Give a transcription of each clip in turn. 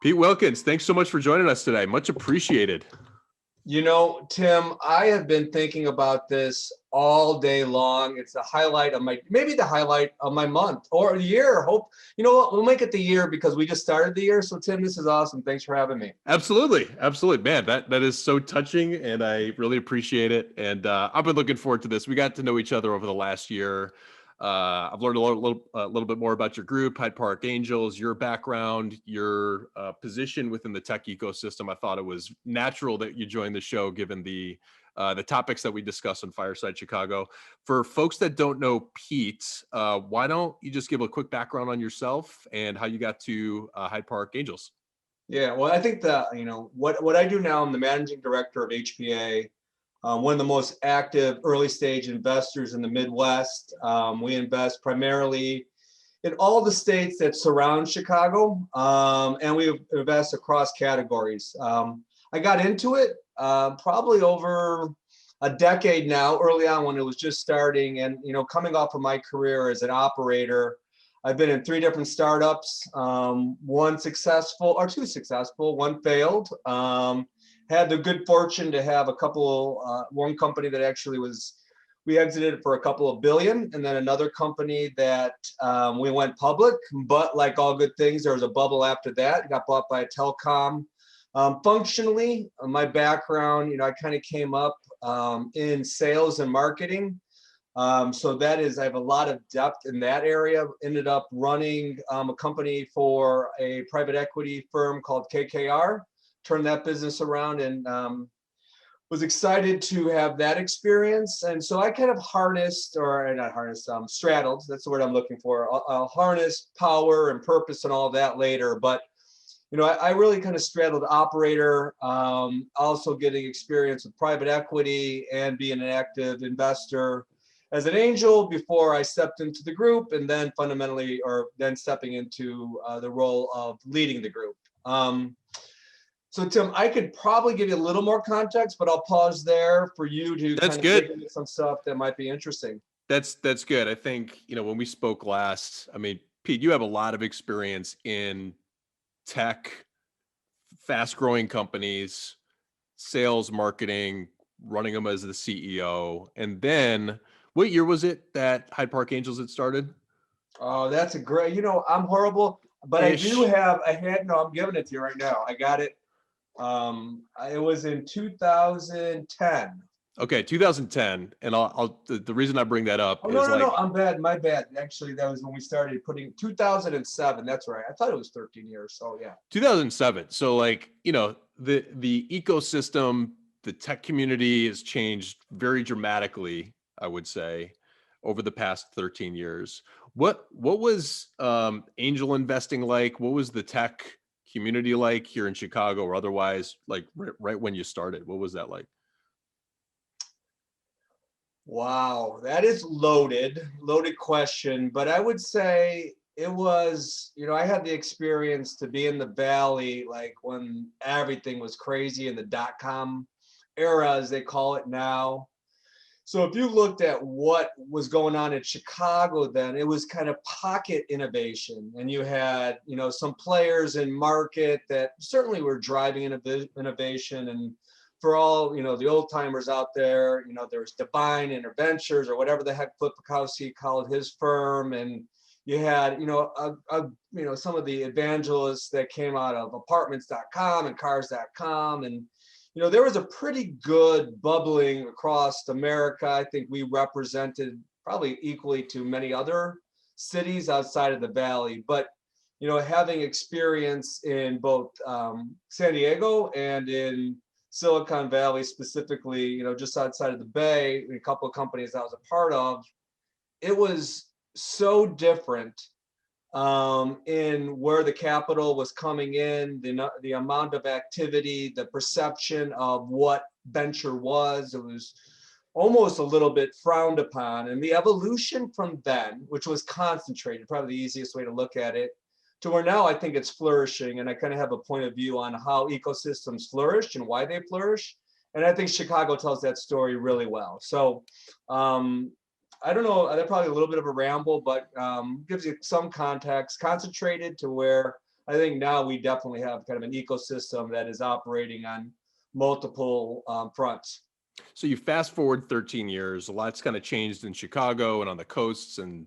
Pete Wilkins, thanks so much for joining us today. Much appreciated. Tim, I have been thinking about this all day long. It's the highlight of maybe the highlight of my month or the year. Hope, you know what, we'll make it the year because we just started the year. So Tim, this is awesome. Thanks for having me. Absolutely. Absolutely. Man, that is so touching and I really appreciate it. And I've been looking forward to this. We got to know each other over the last year. I've learned a little bit more about your group, Hyde Park Angels, your background, your position within the tech ecosystem. I thought it was natural that you joined the show, given the topics that we discussed on Fireside Chicago. For folks that don't know Pete, why don't you just give a quick background on yourself and how you got to Hyde Park Angels? Yeah, well, I think that, what I do now, I'm the managing director of HPA, one of the most active early stage investors in the Midwest. We invest primarily in all the states that surround Chicago, and we invest across categories. I got into it probably over a decade now, early on when it was just starting, and coming off of my career as an operator. I've been in 3 different startups, one successful or 2 successful, one failed. Had the good fortune to have one company that actually we exited for a couple of billion, and then another company that we went public. But like all good things, there was a bubble after that. It got bought by a telecom. Functionally, my background, I kind of came up in sales and marketing. So I have a lot of depth in that area. Ended up running a company for a private equity firm called KKR, turned that business around, and was excited to have that experience. And so I kind of straddled, that's the word I'm looking for. I'll harness power and purpose and all that later. But I really kind of straddled operator, also getting experience with private equity and being an active investor as an angel before I stepped into the group, and then then stepping into the role of leading the group. So Tim, I could probably give you a little more context, but I'll pause there for you to That's kind of good. dig into some stuff that might be interesting. That's good. I think, when we spoke last, I mean, Pete, you have a lot of experience in tech, fast growing companies, sales, marketing, running them as the CEO. And then what year was it that Hyde Park Angels had started? Oh, that's a great, I'm horrible, but I do Ish. have, no, I'm giving it to you right now. I got it. It was in 2010. Okay, 2010. And the reason I bring that up Oh, is no, like I'm bad. My bad. Actually, that was when we started putting 2007. That's right. I thought it was 13 years. So yeah. 2007. So like, the ecosystem, the tech community has changed very dramatically, I would say, over the past 13 years. What was angel investing like? What was the tech community like here in Chicago or otherwise, like right when you started? What was that like? Wow, that is loaded question. But I would say it was, I had the experience to be in the Valley, like when everything was crazy in the dot-com era, as they call it now. So if you looked at what was going on in Chicago then, it was kind of pocket innovation. And you had, some players in market that certainly were driving innovation. And for all, the old timers out there, there was Divine Interventures or whatever the heck Flip Bukowski called his firm. And you had, some of the evangelists that came out of apartments.com and cars.com. And there was a pretty good bubbling across America. I think we represented probably equally to many other cities outside of the Valley. But, having experience in both San Diego and in Silicon Valley specifically, just outside of the Bay, a couple of companies I was a part of, it was so different in where the capital was coming in, the amount of activity, the perception of what venture was. It was almost a little bit frowned upon. And the evolution from then, which was concentrated, probably the easiest way to look at it, to where now I think it's flourishing. And I kind of have a point of view on how ecosystems flourish and why they flourish. And I think Chicago tells that story really well. So I don't know, that's probably a little bit of a ramble, but gives you some context, concentrated to where I think now we definitely have kind of an ecosystem that is operating on multiple fronts. So you fast forward 13 years, a lot's kind of changed in Chicago and on the coasts and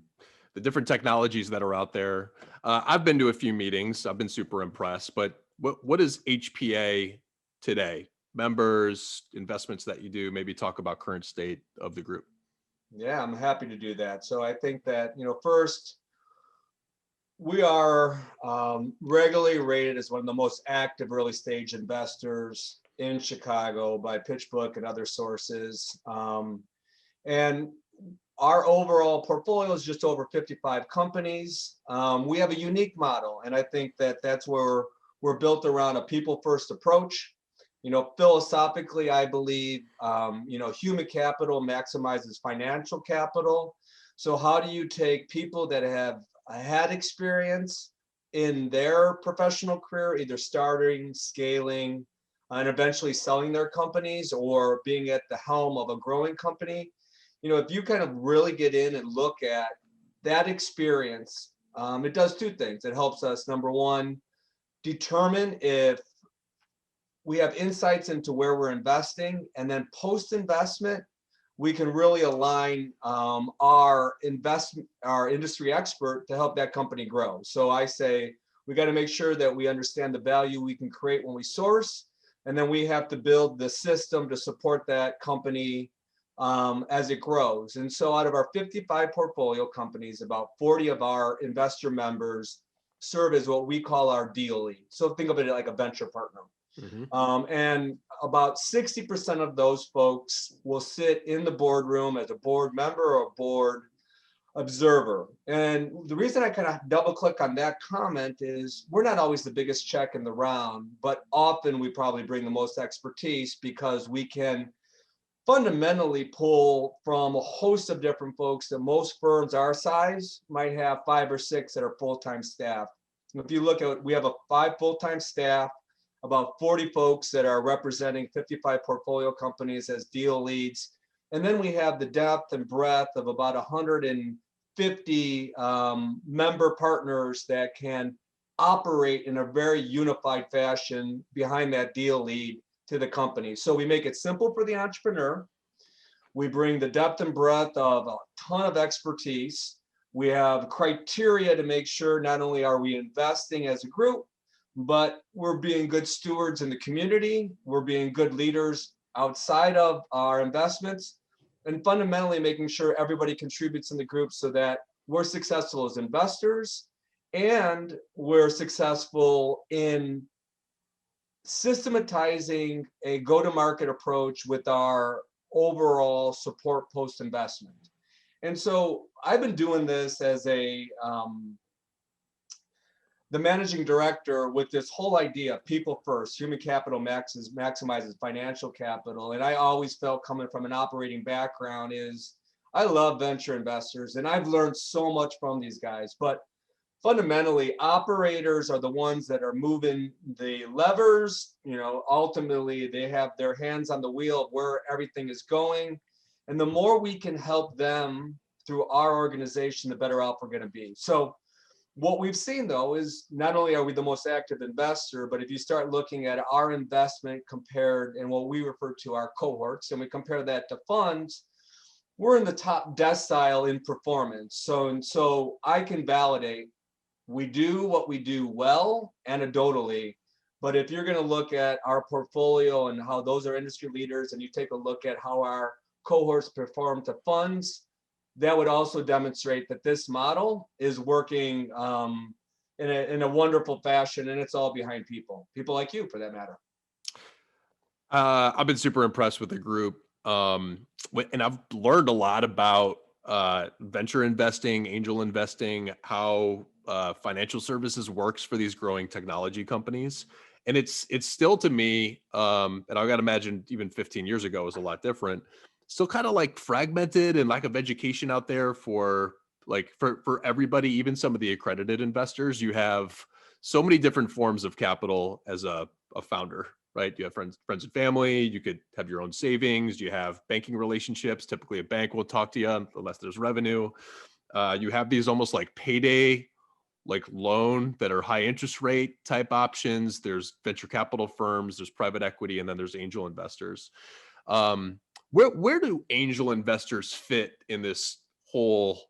the different technologies that are out there. I've been to a few meetings. I've been super impressed. But what is HPA today? Members, investments that you do, maybe talk about current state of the group. Yeah, I'm happy to do that. So I think that, first, we are regularly rated as one of the most active early stage investors in Chicago by PitchBook and other sources. And our overall portfolio is just over 55 companies. We have a unique model, and I think that that's where we're built around a people-first approach. Philosophically, I believe, human capital maximizes financial capital. So how do you take people that have had experience in their professional career, either starting, scaling, and eventually selling their companies or being at the helm of a growing company? If you kind of really get in and look at that experience, it does two things. It helps us, number one, determine if we have insights into where we're investing, and then post-investment, we can really align our industry expert to help that company grow. So I say we got to make sure that we understand the value we can create when we source, and then we have to build the system to support that company as it grows. And so out of our 55 portfolio companies, about 40 of our investor members serve as what we call our deal lead. So think of it like a venture partner. And about 60% of those folks will sit in the boardroom as a board member or a board observer. And the reason I kind of double click on that comment is we're not always the biggest check in the round, but often we probably bring the most expertise because we can fundamentally pull from a host of different folks that most firms our size might have 5 or 6 that are full-time staff. If you look at, we have 5 full-time staff, about 40 folks that are representing 55 portfolio companies as deal leads. And then we have the depth and breadth of about 150 member partners that can operate in a very unified fashion behind that deal lead to the company. So we make it simple for the entrepreneur. We bring the depth and breadth of a ton of expertise. We have criteria to make sure not only are we investing as a group, but we're being good stewards in the community. We're being good leaders outside of our investments, and fundamentally making sure everybody contributes in the group so that we're successful as investors and we're successful in systematizing a go-to-market approach with our overall support post-investment. And so I've been doing this as the managing director with this whole idea of people first, human capital maximizes financial capital. And I always felt, coming from an operating background, is I love venture investors and I've learned so much from these guys. But fundamentally, operators are the ones that are moving the levers. Ultimately, they have their hands on the wheel of where everything is going. And the more we can help them through our organization, the better off we're going to be. So what we've seen, though, is not only are we the most active investor, but if you start looking at our investment compared and what we refer to our cohorts, and we compare that to funds, we're in the top decile in performance. So I can validate we do what we do well anecdotally, but if you're going to look at our portfolio and how those are industry leaders, and you take a look at how our cohorts perform to funds, that would also demonstrate that this model is working in a wonderful fashion, and it's all behind people like you, for that matter. I've been super impressed with the group, and I've learned a lot about venture investing, angel investing, how financial services works for these growing technology companies. And it's still, to me, and I got to imagine even 15 years ago was a lot different, still kind of like fragmented and lack of education out there for everybody, even some of the accredited investors. You have so many different forms of capital as a founder, right? You have friends and family. You could have your own savings. You have banking relationships. Typically a bank will talk to you unless there's revenue. You have these almost like payday like loan that are high interest rate type options. There's venture capital firms, there's private equity, and then there's angel investors. Where do angel investors fit in this whole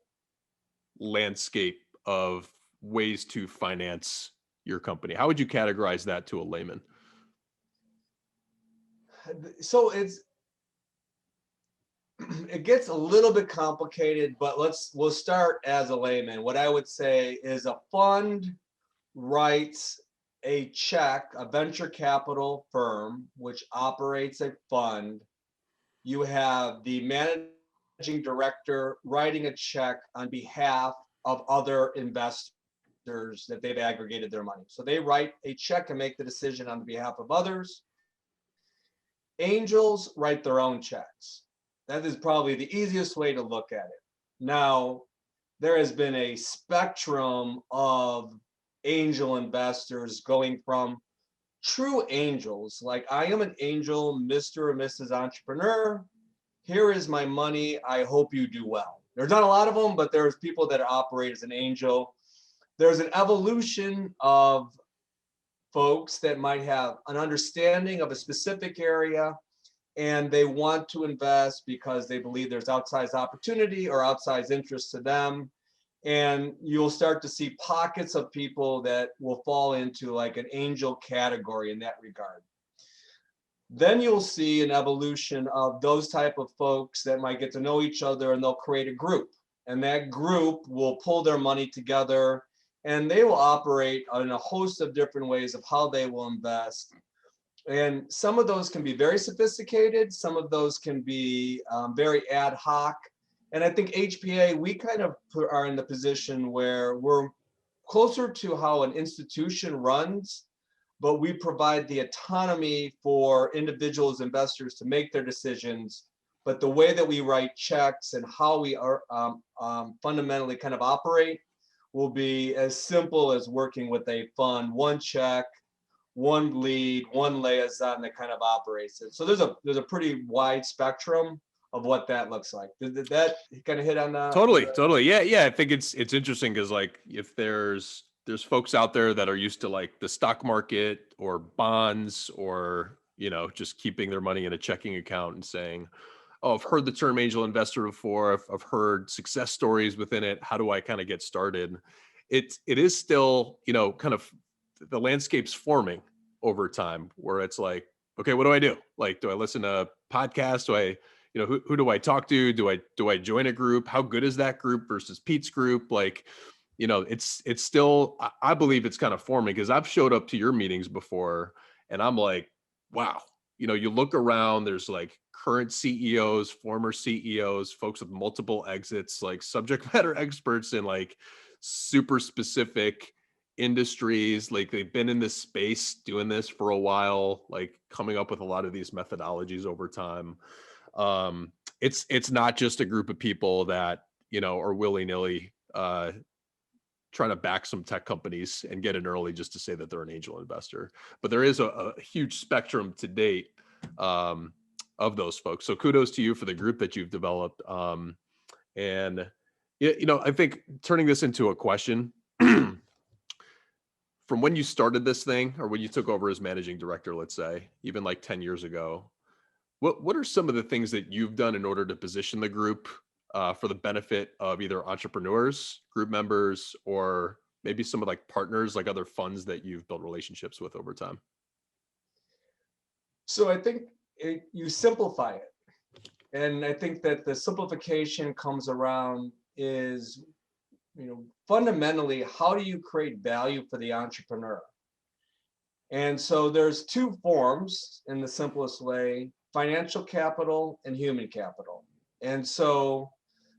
landscape of ways to finance your company? How would you categorize that to a layman? So it gets a little bit complicated, but we'll start as a layman. What I would say is a fund writes a check, a venture capital firm which operates a fund. You have the managing director writing a check on behalf of other investors that they've aggregated their money. So they write a check and make the decision on behalf of others. Angels write their own checks. That is probably the easiest way to look at it. Now, there has been a spectrum of angel investors going from true angels, like I am an angel, Mr. or Mrs. Entrepreneur. Here is my money. I hope you do well. There's not a lot of them, but there's people that operate as an angel. There's an evolution of folks that might have an understanding of a specific area and they want to invest because they believe there's outsized opportunity or outsized interest to them. And you'll start to see pockets of people that will fall into like an angel category in that regard. Then you'll see an evolution of those type of folks that might get to know each other and they'll create a group. And that group will pull their money together and they will operate in a host of different ways of how they will invest. And some of those can be very sophisticated. Some of those can be very ad hoc. And I think HPA, we kind of are in the position where we're closer to how an institution runs, but we provide the autonomy for individuals, investors to make their decisions. But the way that we write checks and how we are fundamentally kind of operate will be as simple as working with a fund, one check, one lead, one liaison that kind of operates it. So there's a pretty wide spectrum of what that looks like. Did that kind of hit on that? Totally. Yeah. I think it's interesting because like if there's folks out there that are used to like the stock market or bonds or, you know, just keeping their money in a checking account and saying, oh, I've heard the term angel investor before. I've heard success stories within it. How do I kind of get started? It is still, you know, kind of the landscape's forming over time where it's like, okay, what do I do? Like, do I listen to podcasts? Do I, you know, who do I talk to? Do I join a group? How good is that group versus Pete's group? Like, you know, it's still, I believe it's kind of forming because I've showed up to your meetings before and I'm like, wow, you know, you look around, there's like current CEOs, former CEOs, folks with multiple exits, like subject matter experts in like super specific industries. Like they've been in this space doing this for a while, like coming up with a lot of these methodologies over time. It's not just a group of people that, you know, are willy-nilly trying to back some tech companies and get in early just to say that they're an angel investor. But there is a huge spectrum to date of those folks. So kudos to you for the group that you've developed. And, you know, I think turning this into a question, from when you started this thing or when you took over as managing director, let's say, even like 10 years ago, what are some of the things that you've done in order to position the group for the benefit of either entrepreneurs, group members, or maybe some of like partners, like other funds that you've built relationships with over time? So I think you simplify it. And I think that the simplification comes around is, you know, fundamentally, how do you create value for the entrepreneur? And so there's two forms in the simplest way, financial capital and human capital. And so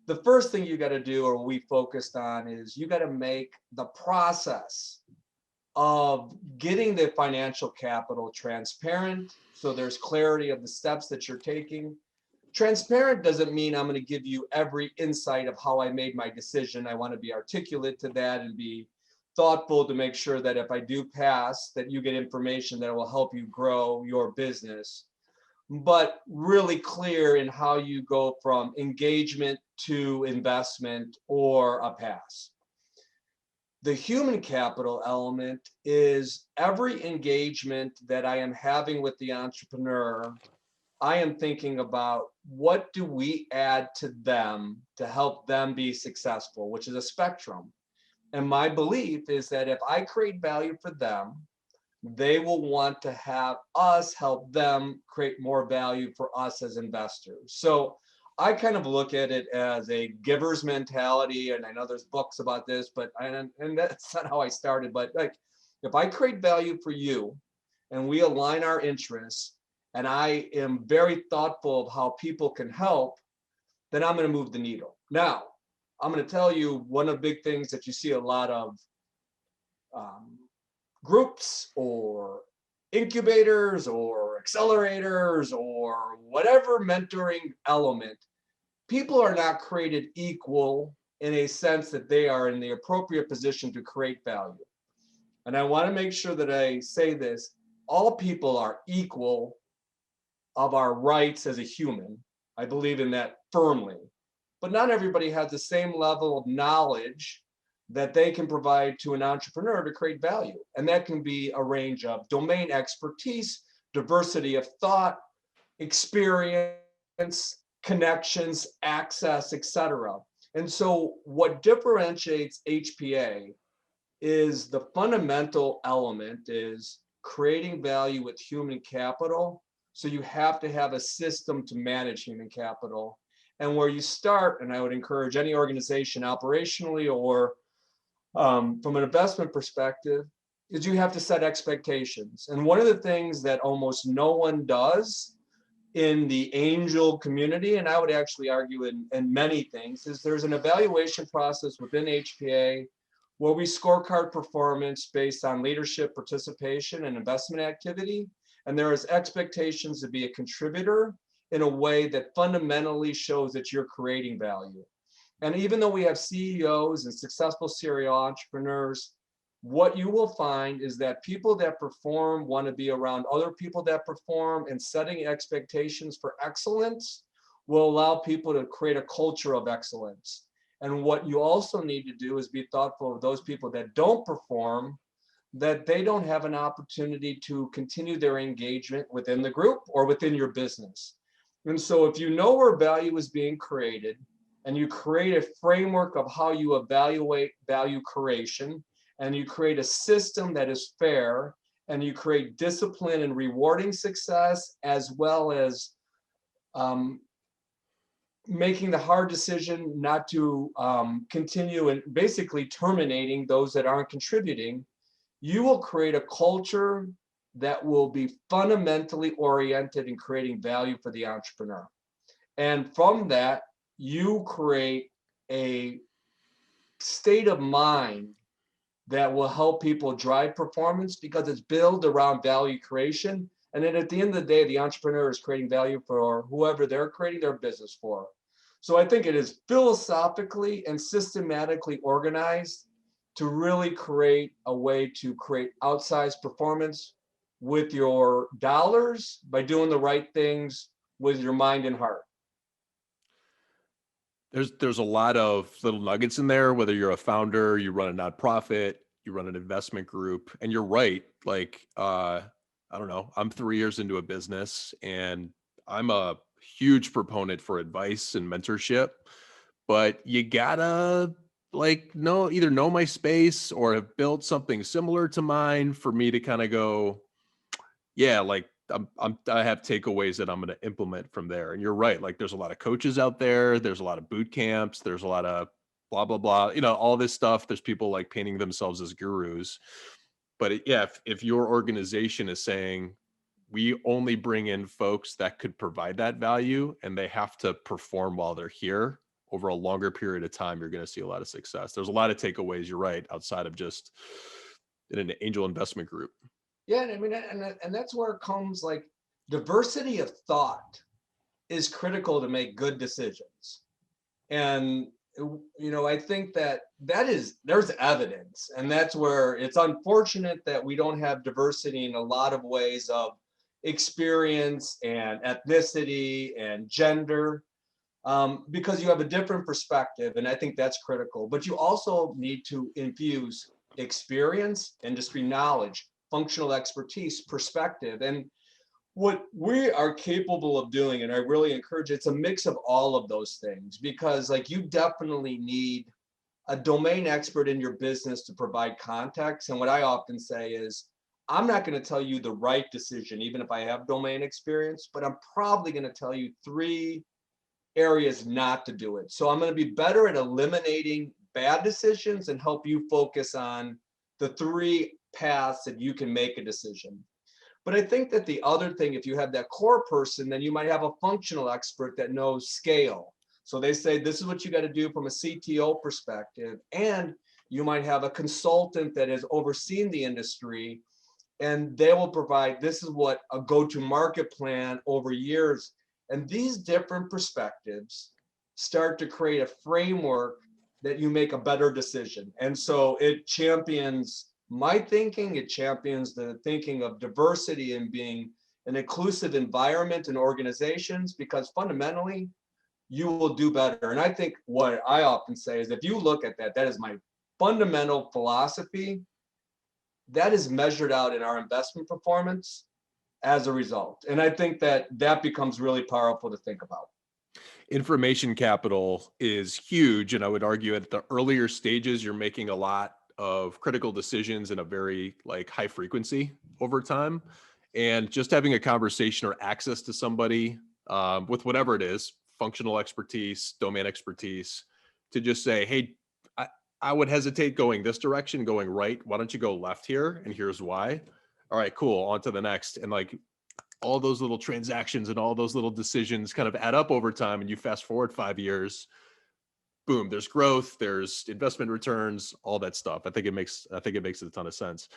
the first thing you got to do, or we focused on, is you got to make the process of getting the financial capital transparent. So there's clarity of the steps that you're taking. Transparent doesn't mean I'm going to give you every insight of how I made my decision. I want to be articulate to that and be thoughtful to make sure that if I do pass, that you get information that will help you grow your business, but really clear in how you go from engagement to investment or a pass. The human capital element is every engagement that I am having with the entrepreneur. I am thinking about what do we add to them to help them be successful, which is a spectrum. And my belief is that if I create value for them, they will want to have us help them create more value for us as investors. So I kind of look at it as a giver's mentality. And I know there's books about this, but and that's not how I started. But like, if I create value for you and we align our interests, and I am very thoughtful of how people can help, then I'm going to move the needle. Now, I'm going to tell you one of the big things that you see a lot of groups or incubators or accelerators or whatever mentoring element, people are not created equal in a sense that they are in the appropriate position to create value. And I want to make sure that I say this, all people are equal of our rights as a human. I believe in that firmly. But not everybody has the same level of knowledge that they can provide to an entrepreneur to create value. And that can be a range of domain expertise, diversity of thought, experience, connections, access, etc. And so what differentiates HPA is the fundamental element is creating value with human capital. So you have to have a system to manage human capital. And where you start, and I would encourage any organization operationally or from an investment perspective, is you have to set expectations. And one of the things that almost no one does in the angel community, and I would actually argue in many things, is there's an evaluation process within HPA where we scorecard performance based on leadership, participation, and investment activity. And there is expectations to be a contributor in a way that fundamentally shows that you're creating value. And even though we have CEOs and successful serial entrepreneurs, what you will find is that people that perform want to be around other people that perform, and setting expectations for excellence will allow people to create a culture of excellence. And what you also need to do is be thoughtful of those people that don't perform, that they don't have an opportunity to continue their engagement within the group or within your business. And so if you know where value is being created, and you create a framework of how you evaluate value creation, and you create a system that is fair, and you create discipline and rewarding success, as well as making the hard decision not to continue and basically terminating those that aren't contributing, you will create a culture that will be fundamentally oriented in creating value for the entrepreneur. And from that, you create a state of mind that will help people drive performance because it's built around value creation. And then at the end of the day, the entrepreneur is creating value for whoever they're creating their business for. So I think it is philosophically and systematically organized to really create a way to create outsized performance with your dollars by doing the right things with your mind and heart. There's a lot of little nuggets in there, whether you're a founder, you run a nonprofit, you run an investment group, and you're right. Like, I don't know, I'm 3 years into a business and I'm a huge proponent for advice and mentorship, but you gotta either know my space or have built something similar to mine for me to kind of go, yeah, like I have takeaways that I'm going to implement from there. And you're right. Like there's a lot of coaches out there. There's a lot of boot camps. There's a lot of blah, blah, blah, all this stuff. There's people like painting themselves as gurus. But yeah, if your organization is saying we only bring in folks that could provide that value and they have to perform while they're here over a longer period of time, you're going to see a lot of success. There's a lot of takeaways. You're right. Outside of just in an angel investment group. Yeah, I mean, and that's where it comes, like, diversity of thought is critical to make good decisions. And I think there's evidence, and that's where it's unfortunate that we don't have diversity in a lot of ways of experience and ethnicity and gender. because you have a different perspective. And I think that's critical. But you also need to infuse experience, industry knowledge, functional expertise, perspective. And what we are capable of doing, and I really encourage, it's a mix of all of those things, because like you definitely need a domain expert in your business to provide context. And what I often say is, I'm not going to tell you the right decision, even if I have domain experience, but I'm probably going to tell you 3 areas not to do it. So I'm going to be better at eliminating bad decisions and help you focus on the 3 paths that you can make a decision. But I think that the other thing, if you have that core person, then you might have a functional expert that knows scale. So they say, this is what you got to do from a CTO perspective. And you might have a consultant that has overseen the industry, and they will provide, this is what a go-to-market plan over years. And these different perspectives start to create a framework that you make a better decision. And so it champions my thinking, it champions the thinking of diversity and being an inclusive environment in organizations, because fundamentally you will do better. And I think what I often say is, if you look at that, that is my fundamental philosophy. That is measured out in our investment performance as a result. And I think that that becomes really powerful to think about. Information capital is huge. And I would argue at the earlier stages, you're making a lot of critical decisions in a very like high frequency over time. And just having a conversation or access to somebody with whatever it is, functional expertise, domain expertise, to just say, hey, I would hesitate going this direction, going right. Why don't you go left here? And here's why. All right, cool. On to the next. And like all those little transactions and all those little decisions kind of add up over time. And you fast forward 5 years, boom, there's growth, there's investment returns, all that stuff. I think it makes a ton of sense.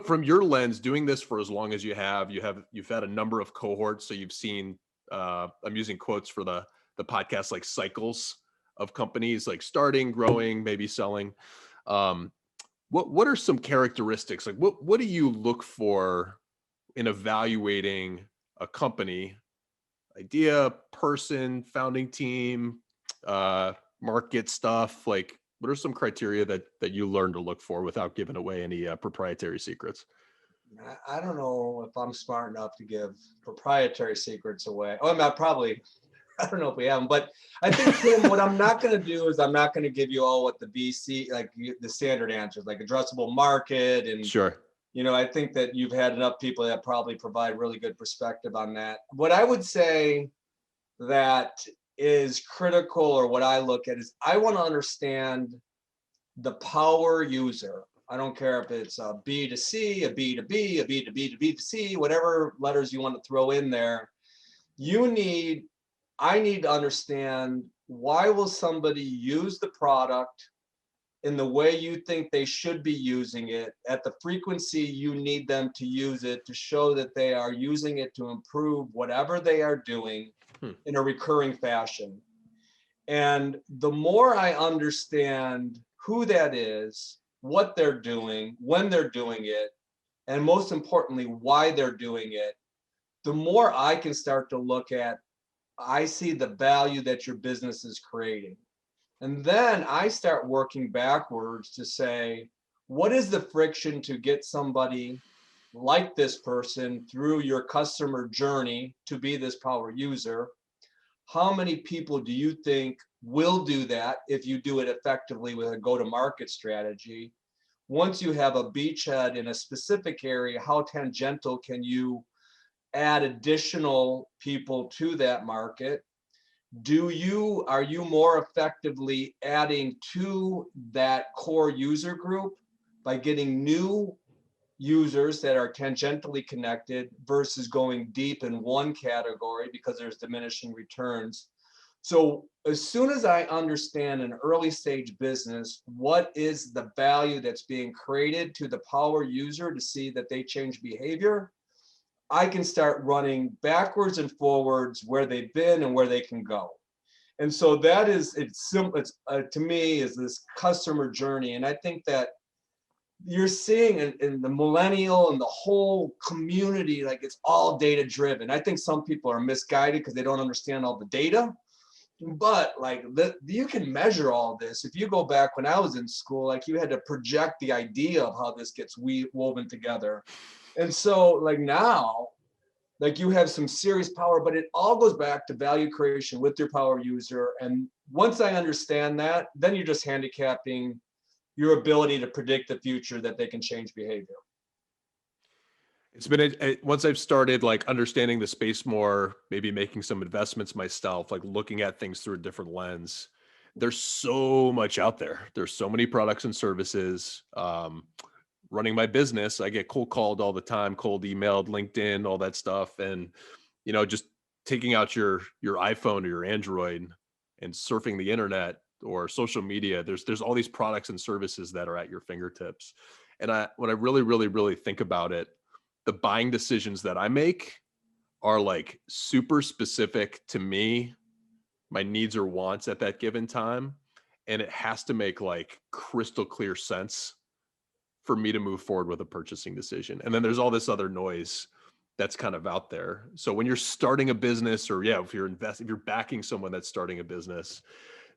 From your lens, doing this for as long as you've had a number of cohorts. So you've seen, I'm using quotes for the podcast, like cycles of companies, like starting, growing, maybe selling. What are some characteristics? Like what do you look for in evaluating a company? Idea, person, founding team, market stuff. Like what are some criteria that you learn to look for without giving away any proprietary secrets? I don't know if I'm smart enough to give proprietary secrets away. Oh, I don't know if we have them, but I think, Tim, what I'm not going to do is I'm not going to give you all what the VC, like the standard answers, like addressable market. And, sure, I think that you've had enough people that probably provide really good perspective on that. What I would say that is critical, or what I look at, is I want to understand the power user. I don't care if it's a B to C, a B to B, a B to B to B to C, whatever letters you want to throw in there. I need to understand, why will somebody use the product in the way you think they should be using it, at the frequency you need them to use it, to show that they are using it to improve whatever they are doing in a recurring fashion. And the more I understand who that is, what they're doing, when they're doing it, and most importantly, why they're doing it, the more I can start to look at, I see the value that your business is creating. And then I start working backwards to say, what is the friction to get somebody like this person through your customer journey to be this power user? How many people do you think will do that if you do it effectively with a go-to-market strategy? Once you have a beachhead in a specific area, how tangential can you add additional people to that market? Are you more effectively adding to that core user group by getting new users that are tangentially connected versus going deep in one category because there's diminishing returns? So as soon as I understand an early stage business, what is the value that's being created to the power user to see that they change behavior, I can start running backwards and forwards where they've been and where they can go. And so that is, it's simple. It's to me, is this customer journey. And I think that you're seeing in the millennial and the whole community, like it's all data driven. I think some people are misguided because they don't understand all the data. But like you can measure all this. If you go back when I was in school, like you had to project the idea of how this gets woven together. And so like now, like you have some serious power, but it all goes back to value creation with your power user. And once I understand that, then you're just handicapping your ability to predict the future that they can change behavior. It's been once I've started like understanding the space more, maybe making some investments myself, like looking at things through a different lens. There's so much out there. There's so many products and services. Running my business, I get cold called all the time, cold emailed, LinkedIn, all that stuff, and just taking out your iPhone or your Android and surfing the internet or social media. There's all these products and services that are at your fingertips. And when I really, really, really think about it, the buying decisions that I make are like super specific to me, my needs or wants at that given time. And it has to make like crystal clear sense for me to move forward with a purchasing decision. And then there's all this other noise that's kind of out there. So when you're starting a business, or if you're backing someone that's starting a business,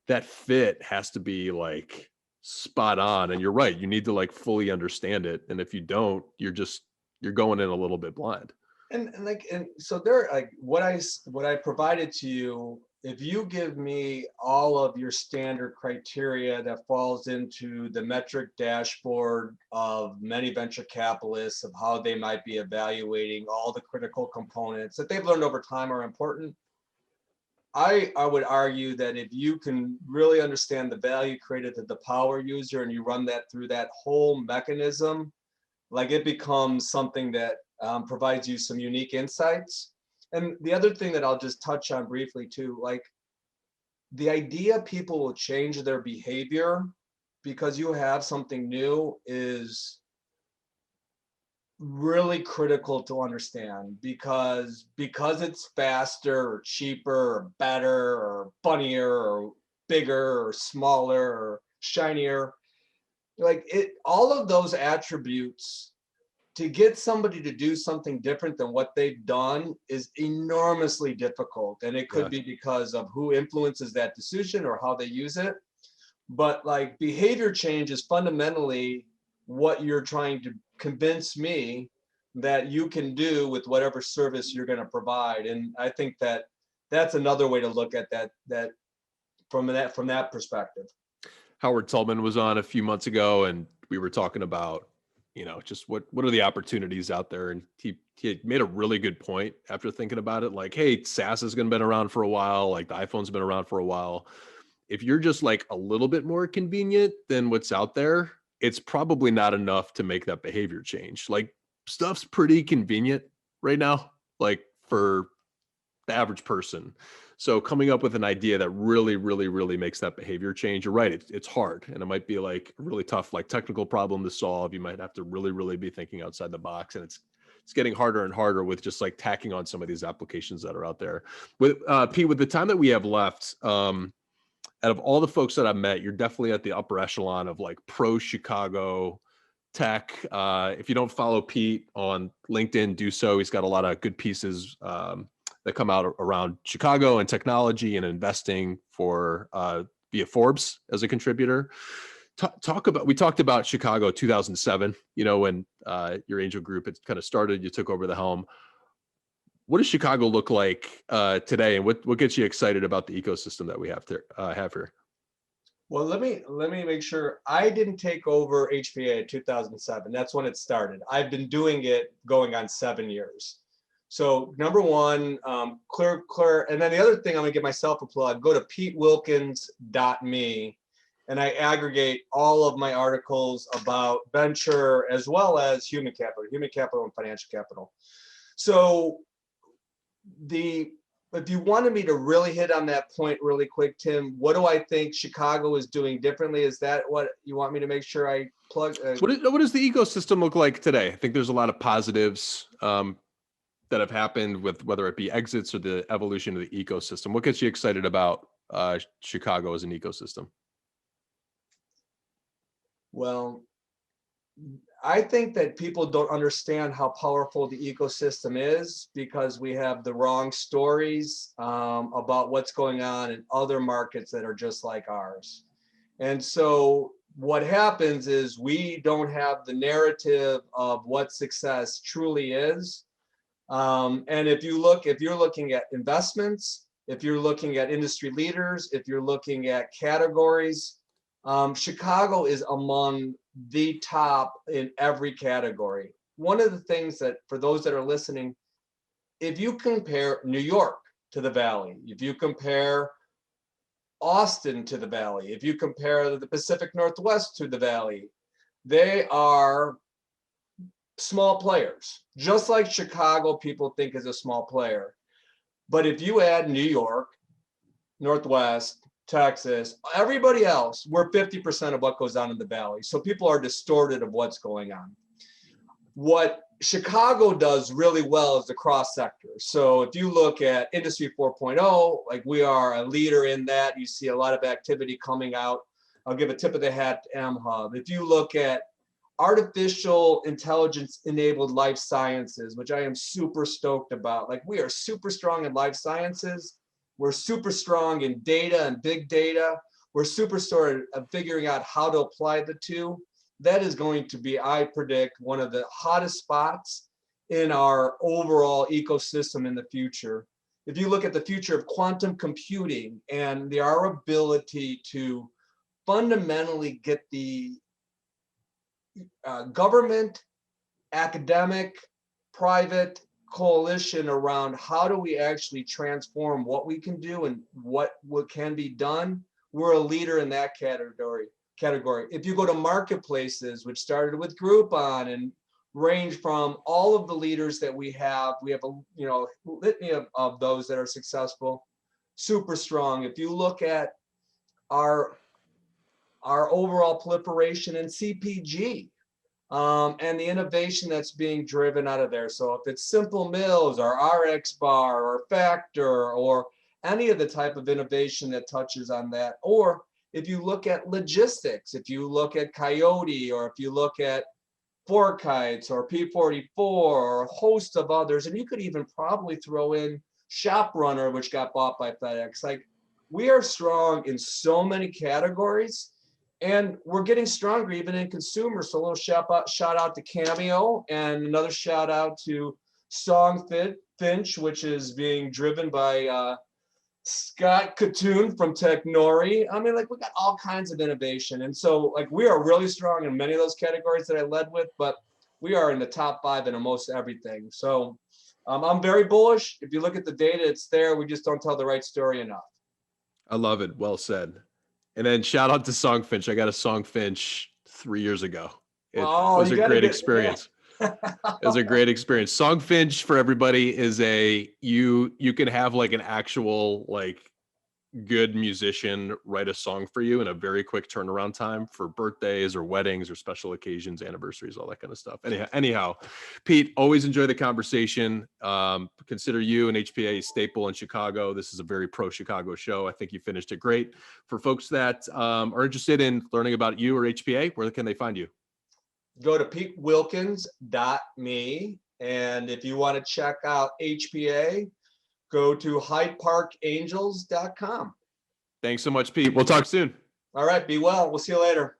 that fit has to be like spot on. And you're right, you need to like fully understand it. And if you don't, you're going in a little bit blind. And so there, like what I provided to you, if you give me all of your standard criteria that falls into the metric dashboard of many venture capitalists of how they might be evaluating all the critical components that they've learned over time are important, I would argue that if you can really understand the value created to the power user and you run that through that whole mechanism, like it becomes something that provides you some unique insights. And the other thing that I'll just touch on briefly too, like the idea people will change their behavior because you have something new is really critical to understand because it's faster or cheaper or better or funnier or bigger or smaller or shinier. Like all of those attributes to get somebody to do something different than what they've done is enormously difficult. And it could be because of who influences that decision or how they use it. But like behavior change is fundamentally what you're trying to convince me that you can do with whatever service you're going to provide. And I think that that's another way to look at that from that perspective. Howard Tubman was on a few months ago, and we were talking about just what are the opportunities out there. And he had made a really good point after thinking about it. Like, hey, SaaS has been around for a while. Like the iPhone's been around for a while. If you're just like a little bit more convenient than what's out there, it's probably not enough to make that behavior change. Like stuff's pretty convenient right now, like for the average person. So coming up with an idea that really, really, really makes that behavior change, you're right. It's hard. And it might be like a really tough, like technical problem to solve. You might have to really, really be thinking outside the box. And it's getting harder and harder with just like tacking on some of these applications that are out there. With Pete, with the time that we have left, out of all the folks that I've met, you're definitely at the upper echelon of like pro Chicago tech. If you don't follow Pete on LinkedIn, do so. He's got a lot of good pieces that come out around Chicago and technology and investing for via Forbes as a contributor. We talked about Chicago 2007, when your angel group had kind of started, you took over the helm. What does Chicago look like today, and what gets you excited about the ecosystem that we have here? Well, let me make sure. I didn't take over HPA in 2007. That's when it started. I've been doing it going on 7 years. So number one, clear. And then the other thing, I'm gonna give myself a plug. Go to petewilkins.me, and I aggregate all of my articles about venture as well as human capital and financial capital. So if you wanted me to really hit on that point really quick, Tim, what do I think Chicago is doing differently? Is that what you want me to make sure I plug? What does the ecosystem look like today? I think there's a lot of positives that have happened with whether it be exits or the evolution of the ecosystem. What gets you excited about Chicago as an ecosystem? Well, I think that people don't understand how powerful the ecosystem is because we have the wrong stories about what's going on in other markets that are just like ours. And so what happens is we don't have the narrative of what success truly is. And if you're looking at investments, if you're looking at industry leaders, if you're looking at categories, Chicago is among the top in every category. One of the things that, for those that are listening, if you compare New York to the Valley, if you compare Austin to the Valley, if you compare the Pacific Northwest to the Valley, they are small players, just like Chicago people think is a small player. But if you add New York, Northwest, Texas, everybody else, we're 50% of what goes on in the Valley. So people are distorted of what's going on. What Chicago does really well is the cross sector. So if you look at Industry 4.0, like we are a leader in that, you see a lot of activity coming out. I'll give a tip of the hat to MHub. If you look at artificial intelligence enabled life sciences, which I am super stoked about, like we are super strong in life sciences. We're super strong in data and big data. We're super strong at figuring out how to apply the two. That is going to be, I predict, one of the hottest spots in our overall ecosystem in the future. If you look at the future of quantum computing and our ability to fundamentally get the government, academic, private coalition around how do we actually transform what we can do and what can be done, we're a leader in that category. If you go to marketplaces, which started with Groupon and range from all of the leaders that we have a litany of those that are successful, super strong. If you look at our overall proliferation in CPG, and the innovation that's being driven out of there. So if it's Simple Mills or RX Bar or Factor or any of the type of innovation that touches on that, or if you look at logistics, if you look at Coyote, or if you look at Kites or P44 or a host of others, and you could even probably throw in ShopRunner, which got bought by FedEx. Like, we are strong in so many categories. And we're getting stronger even in consumer. So a little shout out to Cameo, and another shout out to Songfinch, which is being driven by Scott Katoon from Technori. I mean, like, we got all kinds of innovation. And so, like, we are really strong in many of those categories that I led with, but we are in the top 5 in almost everything. So I'm very bullish. If you look at the data, it's there. We just don't tell the right story enough. I love it. Well said. And then shout out to Songfinch. I got a Songfinch 3 years ago. It was a great experience. It was a great experience. Songfinch, for everybody, is you can have like an actual like good musician write a song for you in a very quick turnaround time for birthdays or weddings or special occasions, anniversaries, all that kind of stuff. Anyhow, Pete, always enjoy the conversation. Consider you an HPA staple in Chicago. This is a very pro Chicago show. I think you finished it great. For folks that are interested in learning about you or HPA, where can they find you? Go to petewilkins.me. And if you want to check out HPA, go to hydeparkangels.com. Thanks so much, Pete. We'll talk soon. All right. Be well. We'll see you later.